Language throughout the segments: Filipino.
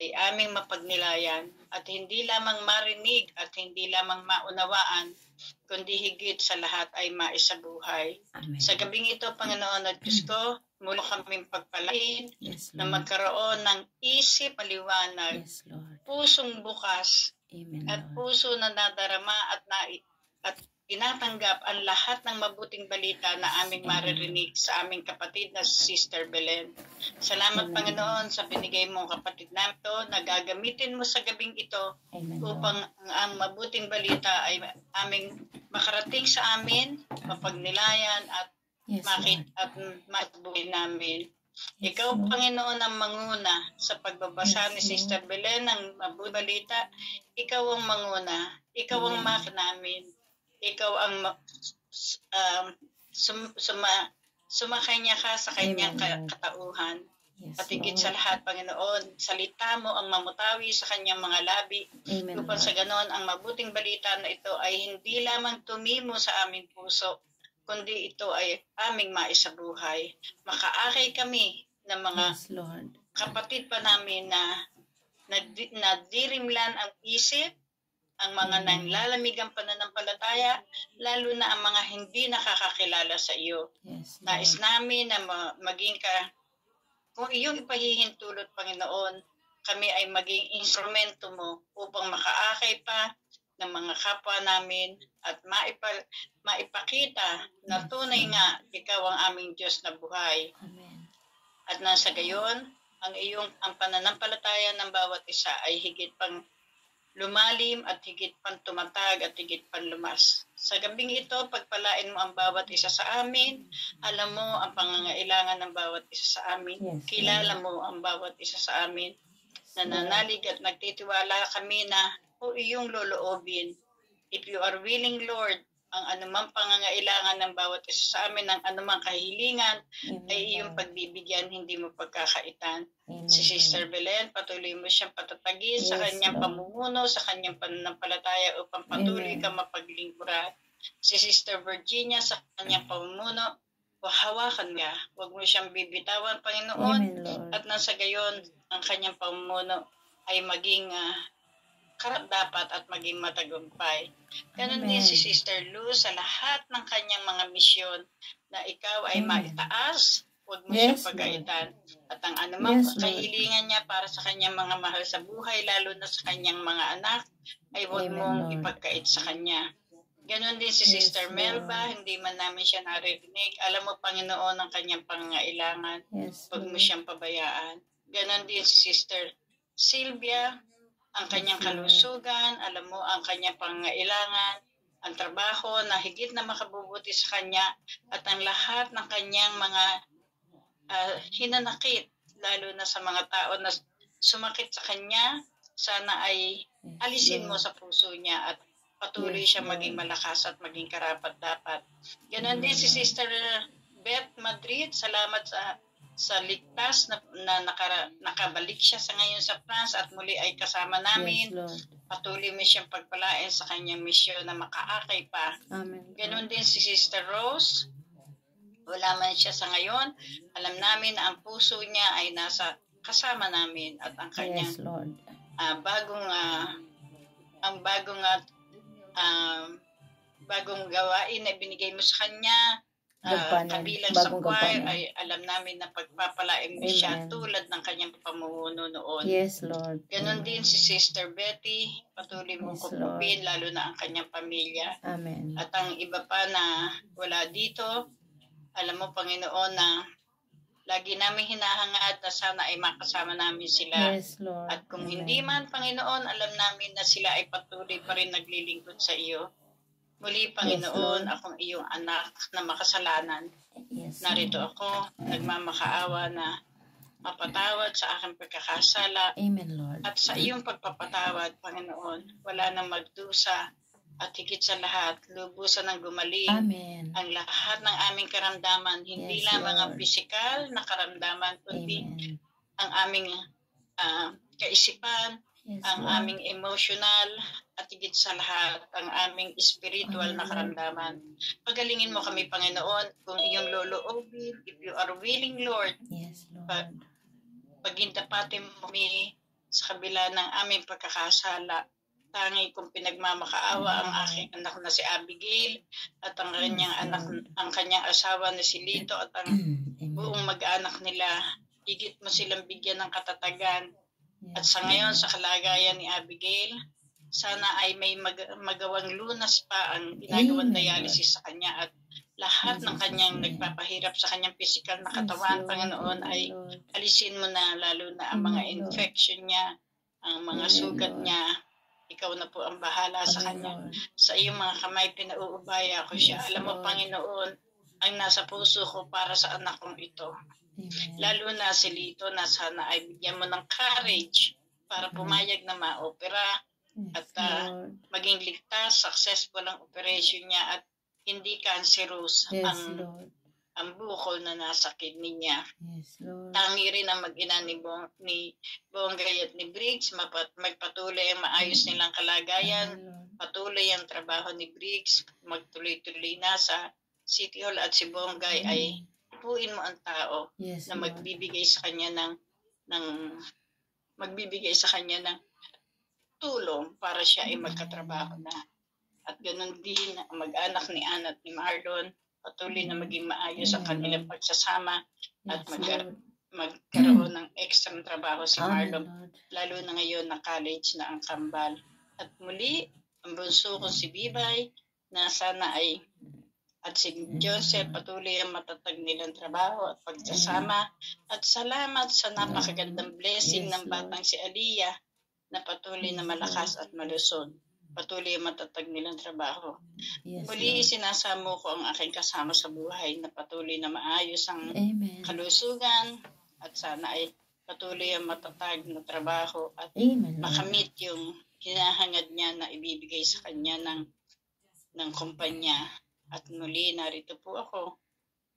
ay aming mapagnilayan at hindi lamang marinig at hindi lamang maunawaan, kundi higit sa lahat ay maisabuhay. Amen. Sa gabing ito, Panginoon at Diyos ko, muli kaming pagpalain Yes, na Lord. magkaroon ng isip maliwanag, Yes, Lord. pusong bukas, Amen, at Lord. puso na nadarama at tinatanggap ang lahat ng mabuting balita na aming maririnig sa aming kapatid na si Sister Belen. Salamat, Amen. Panginoon, sa binigay mong kapatid na ito na gagamitin mo sa gabing ito Amen, upang Lord. ang mabuting balita ay aming makarating sa amin, mapagnilayan at Yes, makita Lord. at mabuhay namin. Yes, Ikaw, Lord. Panginoon, ang manguna sa pagbabasa Yes, ni Sister Belen ng mabuting balita. Ikaw ang manguna. Ikaw ang Amen. mak namin. Ikaw ang sumakanya ka sa kanyang Amen, Lord. katauhan. Yes, At higit Lord. sa lahat, Panginoon, salita mo ang mamutawi sa kanyang mga labi Amen, upang sa Lord. ganon ang mabuting balita na ito ay hindi lamang tumimo sa aming puso, kundi ito ay aming maisabuhay. Makaakay kami ng mga Yes, Lord. kapatid pa namin na nadirimlan ang isip, ang mga nanlalamigang pananampalataya, lalo na ang mga hindi nakakakilala sa iyo. Yes, Nais Lord. namin na maging kung iyong ipahihintulot, Panginoon, kami ay maging instrumento mo upang makaakay pa ng mga kapwa namin at maipakita na tunay nga ikaw ang aming Diyos na buhay. Amen. At nasa gayon, ang pananampalataya ng bawat isa ay higit pang lumalim at higit pang tumatag at higit pang lumas. Sa gabing ito, pagpalain mo ang bawat isa sa amin. Alam mo ang pangangailangan ng bawat isa sa amin. Yes, Kilala mo ang bawat isa sa amin. Nananalig at nagtitiwala kami na o iyong loloobin. If you are willing, Lord, ang anumang pangangailangan ng bawat isa sa amin, ng anumang kahilingan, Amen, ay iyong Lord. pagbibigyan, hindi mo pagkakaitan. Amen, Si Sister Lord. Belen, patuloy mo siyang patatagin sa Yes, kanyang Lord. pamumuno, sa kanyang pananampalataya upang patuloy Amen. ka mapaglingkuran. Si Sister Virginia, sa kanyang pamumuno, hawakan niya. Huwag mo siyang bibitawan, Panginoon. Amen, Lord. At nasa gayon, ang kanyang pamumuno ay maging karapat-dapat at maging matagumpay. Ganon din si Amen. Sister Luz sa lahat ng kanyang mga misyon na ikaw ay Amen. maitaas, huwag mo Yes, siyang pagkaitan. At ang anumang Yes, Lord. kahilingan niya para sa kanyang mga mahal sa buhay, lalo na sa kanyang mga anak, ay huwag Amen, mong Lord. ipagkait sa kanya. Ganon din si Yes, Sister Lord. Melba, hindi man namin siya naririnig. Alam mo, Panginoon, ang kanyang pangangailangan. Yes, Huwag mo Lord. siyang pabayaan. Ganon din si Sister Sylvia, ang kanyang Yes, Lord. kalusugan, alam mo ang kanyang pangangailangan, ang trabaho na higit na makabubuti sa kanya, at ang lahat ng kanyang mga hinanakit, lalo na sa mga tao na sumakit sa kanya, sana ay Yes, alisin mo Lord. sa puso niya at patuloy Yes, siya maging Lord. malakas at maging karapat-dapat. Ganon din Amen, si Lord. Sister Beth Madrid, salamat sa ligtas na nakabalik siya sa ngayon sa France at muli ay kasama Yes, namin. Lord. Patuloy mo siyang pagpalain sa kanyang misyon na makaakay pa. Amen, Ganon Lord. din si Sister Rose, wala man siya sa ngayon, alam namin na ang puso niya ay nasa kasama namin at ang kanyang Yes, Lord. bagong gawain na binigay mo sa kanya, Gagpanan. kabilang sa Bagong choir, gagpanan. ay alam namin na pagpapalain mo siya Amen. tulad ng kanyang pamumuno noon. Yes, Lord. Ganon Amen. din si Sister Betty, patuloy mong Yes, kupupin, lalo na ang kanyang pamilya. Amen. At ang iba pa na wala dito, alam mo, Panginoon, na lagi namin hinahangad na sana ay makasama namin sila. Yes, Lord. At kung Amen. hindi man, Panginoon, alam namin na sila ay patuloy pa rin naglilingkod sa iyo. Muli, Panginoon, Lord. akong iyong anak na makasalanan. Yes, Narito Lord. ako, nagmamakaawa na mapatawad sa aking pagkakasala. Amen, Lord. At sa iyong pagpapatawad, Panginoon, wala nang magdusa. At higit sa lahat, lubusan ng gumaling Amen. ang lahat ng aming karamdaman. Hindi Yes, lamang ang Lord. pisikal na karamdaman, kundi Amen. ang aming kaisipan, Yes, ang Lord. aming emotional, at higit sa lahat, ang aming spiritual na Amen, Lord. karamdaman. Pagalingin mo kami, Panginoon, kung iyong loloobin, if you are willing, Lord, Yes, Lord. pagindapatin mo kami Sa kabila ng aming pagkakasala, tangi kong pinagmamakaawa ang aking anak na si Abigail at ang kanyang asawa na si Lito at ang buong mag-anak nila. Higit mo silang bigyan ng katatagan. At sa ngayon, sa kalagayan ni Abigail, sana ay may magawang lunas pa ang ginagawang dialysis sa kanya at lahat ng kanyang nagpapahirap sa kanyang physical na katawan, Panginoon, ay alisin mo na, lalo na ang mga infection niya, ang mga sugat niya. Ikaw na po ang bahala sa kanya. Sa iyong mga kamay, pinauubaya ko siya. Alam mo, Panginoon, ang nasa puso ko para sa anak kong ito. Lalo na si Lito na sana ay bigyan mo ng courage para pumayag na ma-opera at maging ligtas, successful ang operation niya at hindi cancerous ang bukol na nasa kidney niya. Tangi rin ang mag-ina ni Bonggay at ni Briggs, magpatuloy ang maayos nilang kalagayan, patuloy ang trabaho ni Briggs, magtuloy-tuloy na sa City Hall at si Bonggay ay puin mo ang tao na magbibigay sa kanya ng tulong para siya ay magkatrabaho na. At ganun din ang mag-anak ni Anna at ni Marlon, patuloy na maging maayos ang kanilang pagsasama at magkaroon ng extra trabaho si Marlon, lalo na ngayon na college na ang kambal. At muli, ang bunso ko si Bibay na sana ay at si Joseph patuloy ang matatag nilang trabaho at pagsasama. At salamat sa napakagandang blessing ng batang si Aliyah na patuloy na malakas at malusog. Patuloy ang matatag nilang trabaho. Muli, sinasamo ko ang aking kasama sa buhay na patuloy na maayos ang kalusugan at sana ay patuloy ang matatag na trabaho at makamit yung hinahangad niya na ibibigay sa kanya ng kumpanya. At muli, narito po ako.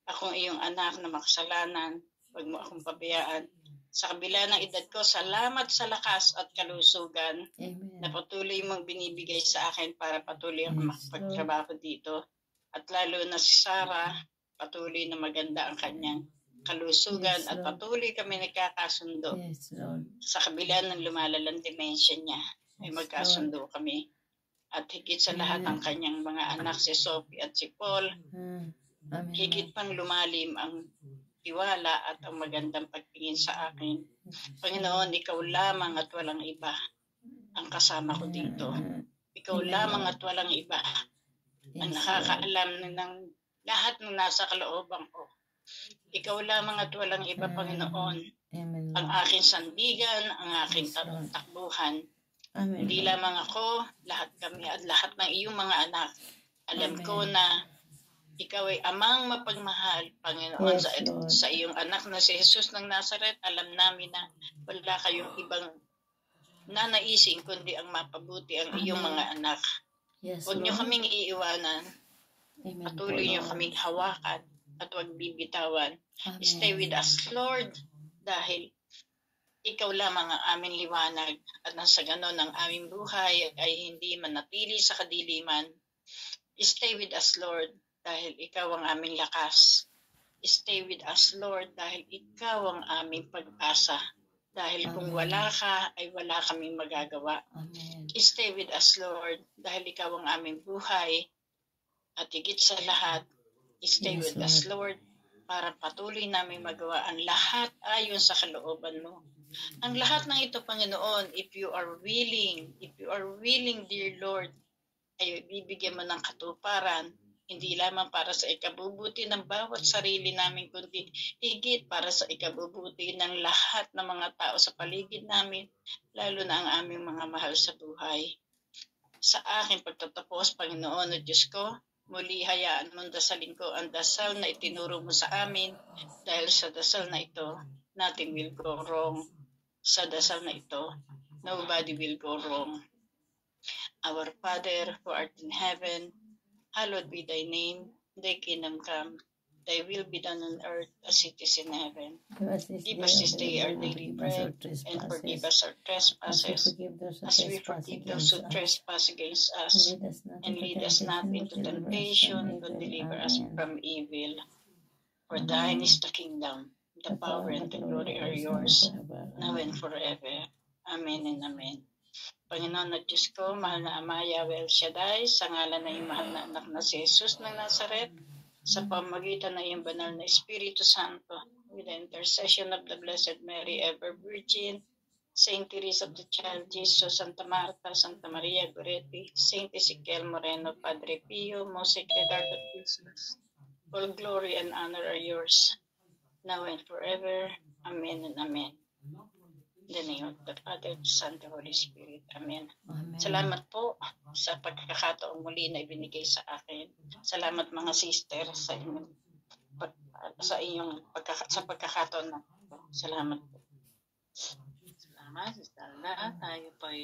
Akong iyong anak na makasalanan. Huwag mo akong pabayaan. Sa kabila ng edad ko, salamat sa lakas at kalusugan na patuloy mong binibigay sa akin para patuloy akong makapagtrabaho dito. At lalo na si Sarah, patuloy na maganda ang kanyang kalusugan at patuloy kami nagkakasundo. Sa kabila ng lumalalang dimensya niya, ay magkasundo kami. At higit sa lahat ang kanyang mga anak, si Sophie at si Paul, higit pang lumalim ang tiwala at ang magandang pagtingin sa akin. Panginoon, ikaw lamang at walang iba ang kasama ko dito. Ikaw lamang at walang iba ang nakakaalam ng lahat ng nasa kalooban ko. Ikaw lamang at walang iba, Panginoon, ang aking sandigan, ang aking takbuhan. Hindi lamang ako, lahat kami at lahat ng iyong mga anak. Alam ko na ikaw ay amang mapagmahal, Panginoon, sa iyong anak na si Jesus ng Nazaret. Alam namin na wala kayong ibang nanaisin kundi ang mapabuti ang iyong mga anak. Huwag niyo kaming iiwanan. Patuloy niyo kaming hawakan at huwag bibitawan. Stay with us, Lord, dahil ikaw lamang ang aming liwanag at nang sa ganon ang aming buhay ay hindi manatili sa kadiliman. Stay with us, Lord, dahil ikaw ang aming lakas. Stay with us, Lord, dahil ikaw ang aming pag-asa. Dahil kung wala ka, ay wala kaming magagawa. Stay with us, Lord, dahil ikaw ang aming buhay. At higit sa lahat, stay with us, Lord, para patuloy namin magawa ang lahat ayon sa kalooban mo. Ang lahat ng ito, Panginoon, if you are willing, dear Lord, ay bibigyan mo ng katuparan, hindi lamang para sa ikabubuti ng bawat sarili namin, kundi higit para sa ikabubuti ng lahat ng mga tao sa paligid namin, lalo na ang aming mga mahal sa buhay. Sa aking pagtatapos, Panginoon at Diyos ko, muli hayaan mong dasalin ko ang dasal na itinuro mo sa amin, dahil sa dasal na ito, nothing will go wrong. Sa dasal na ito, nobody will go wrong. Our Father, who art in heaven, hallowed be thy name, thy kingdom come, thy will be done on earth as it is in heaven. Give us this day our daily bread, and forgive us our trespasses, as we forgive those who trespass against us. And lead us not into temptation, but deliver us from evil. For thine is the kingdom, the power, and the glory are yours, now and forever. Amen. Amen and Amen. Panginoon at Diyos ko, mahal na Ama, Yahweh El Shaddai, sa ngalan ng iyong mahal na anak na si Jesus ng Nazaret, sa pamagitan ng iyong banal na Espiritu Santo, with the intercession of the Blessed Mary, ever Virgin, Saint Teresa of the Child Jesus, Santa Marta, Santa Maria Goretti, Saint Ezekiel Moreno, Padre Pio, Most Sacred Heart of Jesus, all glory and honor are yours, now and forever. Amen and Amen. In the name of the Father, the Son, the Holy Spirit. Amen. Amen. Salamat po sa pagkakataong muli na ibinigay sa akin. Salamat mga sister sa inyong sa pagkakataon na. Salamat po. Salamat, Sister Alda. Tayo po'y